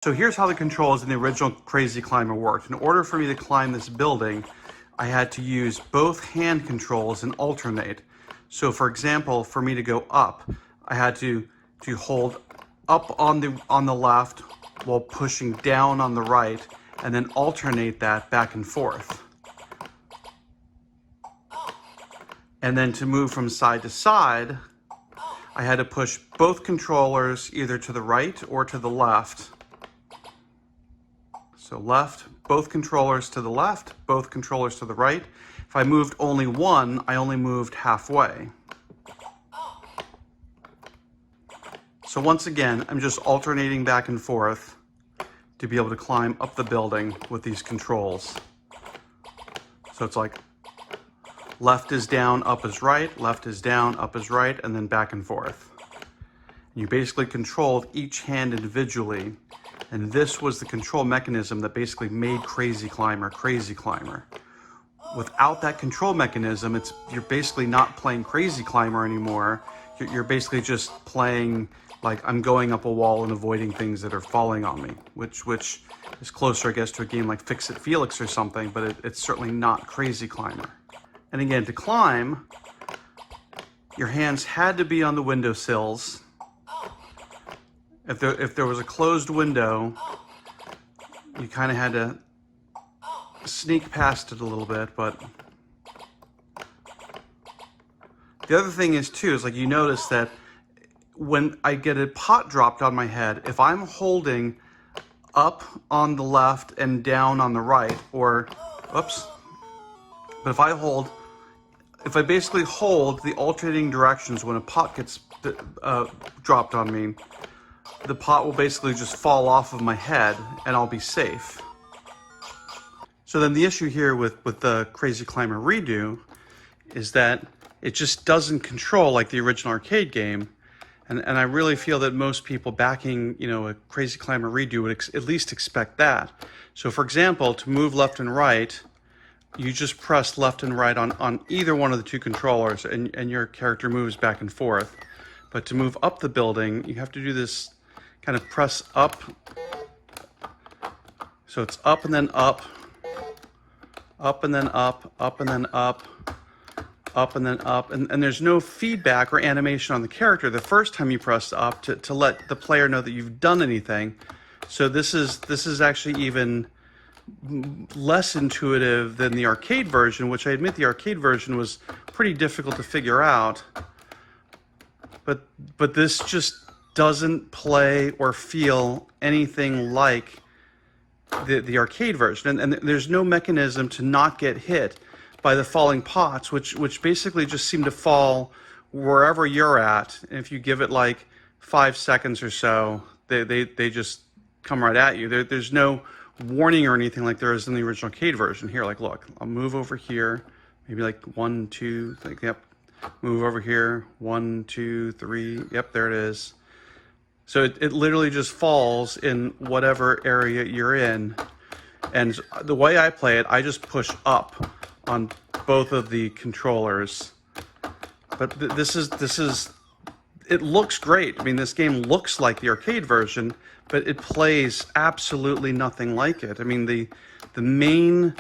So here's how the controls in the original Crazy Climber worked. In order for me to climb this building, I had to use both hand controls and alternate. So for example, for me to go up, I had to hold up on the left while pushing down on the right, and then alternate that back and forth. And then to move from side to side, I had to push both controllers either to the right or to the left. So left, both controllers to the left, both controllers to the right. If I moved only one, I only moved halfway. So once again, I'm just alternating back and forth to be able to climb up the building with these controls. So it's like left is down, up is right, left is down, up is right, and then back and forth. You basically controlled each hand individually. And this was the control mechanism that basically made Crazy Climber Crazy Climber. Without that control mechanism, you're basically not playing Crazy Climber anymore. You're basically just playing like I'm going up a wall and avoiding things that are falling on me, which is closer, I guess, to a game like Fix-It Felix or something, but it's certainly not Crazy Climber. And again, to climb, your hands had to be on the windowsills. If there was a closed window, you kind of had to sneak past it a little bit, but the other thing is too, is like you notice that when I get a pot dropped on my head, if I'm holding up on the left and down on the right, or, oops, but if I basically hold the alternating directions when a pot gets dropped on me, the pot will basically just fall off of my head and I'll be safe. So then the issue here with the Crazy Climber Redo is that it just doesn't control like the original arcade game. And I really feel that most people backing, a Crazy Climber Redo would at least expect that. So for example, to move left and right, you just press left and right on either one of the two controllers and your character moves back and forth. But to move up the building, you have to do this kind of press up. So it's up and then up, up and then up, up and then up, up and then up. And there's no feedback or animation on the character the first time you press up to let the player know that you've done anything. So this is actually even less intuitive than the arcade version, which I admit the arcade version was pretty difficult to figure out. But this just doesn't play or feel anything like the arcade version. And there's no mechanism to not get hit by the falling pots, which basically just seem to fall wherever you're at. And if you give it like 5 seconds or so, they just come right at you. There's no warning or anything like there is in the original arcade version. Here, like, look, I'll move over here, maybe like 1, 2, like, yep. Move over here, 1, 2, 3, yep, there it is. So it literally just falls in whatever area you're in. And the way I play it, I just push up on both of the controllers. But this is, it looks great. I mean, this game looks like the arcade version, but it plays absolutely nothing like it. I mean, the main,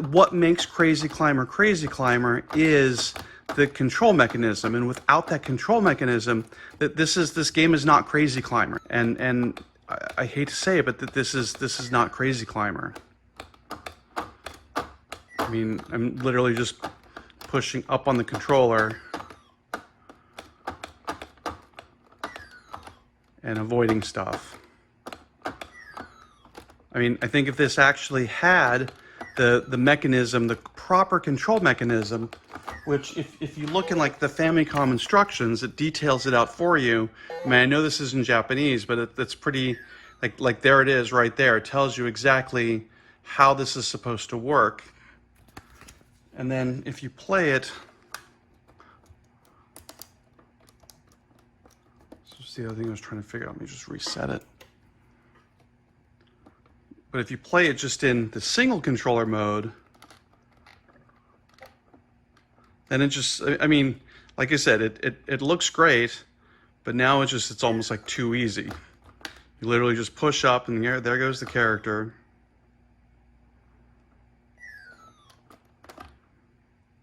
what makes Crazy Climber is the control mechanism, and without that control mechanism, this game is not Crazy Climber. And I hate to say it, but this is not Crazy Climber. I mean, I'm literally just pushing up on the controller and avoiding stuff. I mean, I think if this actually had the mechanism, the proper control mechanism, which if you look in like the Famicom instructions, it details it out for you. I mean, I know this is in Japanese, but it's pretty, like there it is right there. It tells you exactly how this is supposed to work. And then if you play it, this is the other thing I was trying to figure out. Let me just reset it. But if you play it just in the single controller mode, then it just, I mean, like I said, it looks great, but now it's almost like too easy. You literally just push up and there goes the character.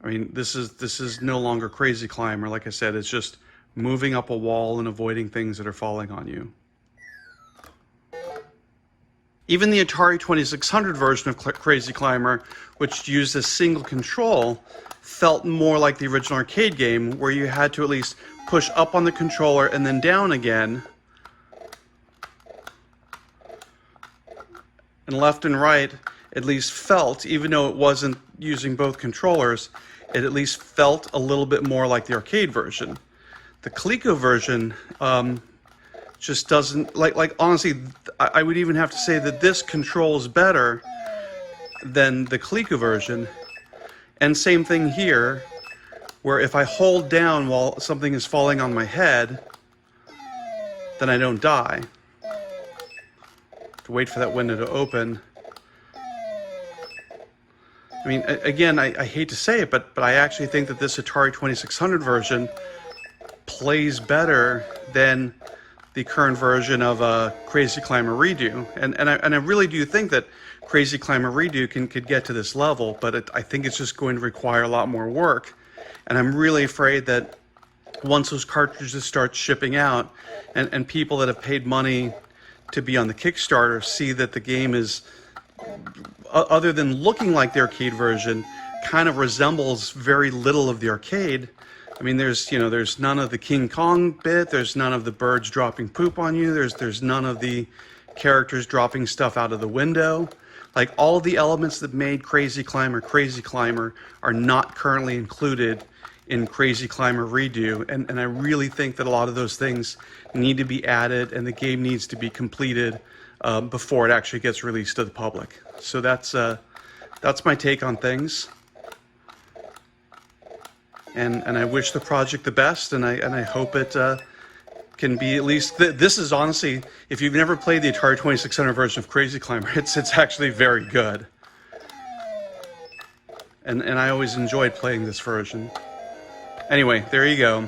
I mean, this is no longer Crazy Climber. Like I said, it's just moving up a wall and avoiding things that are falling on you. Even the Atari 2600 version of Crazy Climber, which used a single control, felt more like the original arcade game, where you had to at least push up on the controller and then down again. And left and right at least felt, even though it wasn't using both controllers, it at least felt a little bit more like the arcade version. The ColecoVision just doesn't, like honestly, I would even have to say that this controls better than the ColecoVision. And same thing here, where if I hold down while something is falling on my head, then I don't die. To wait for that window to open. I mean, again, I hate to say it, but I actually think that this Atari 2600 version plays better than the current version of Crazy Climber Redo. And I really do think that Crazy Climber Redo could get to this level, but I think it's just going to require a lot more work. And I'm really afraid that once those cartridges start shipping out, and people that have paid money to be on the Kickstarter see that the game is, other than looking like the arcade version, kind of resembles very little of the arcade. I mean, there's none of the King Kong bit, there's none of the birds dropping poop on you, there's none of the characters dropping stuff out of the window. Like, all the elements that made Crazy Climber are not currently included in Crazy Climber Redo, and I really think that a lot of those things need to be added, and the game needs to be completed before it actually gets released to the public. So that's my take on things. And I wish the project the best, and I hope it can be at least. This is honestly, if you've never played the Atari 2600 version of Crazy Climber, it's actually very good. And I always enjoyed playing this version. Anyway, there you go.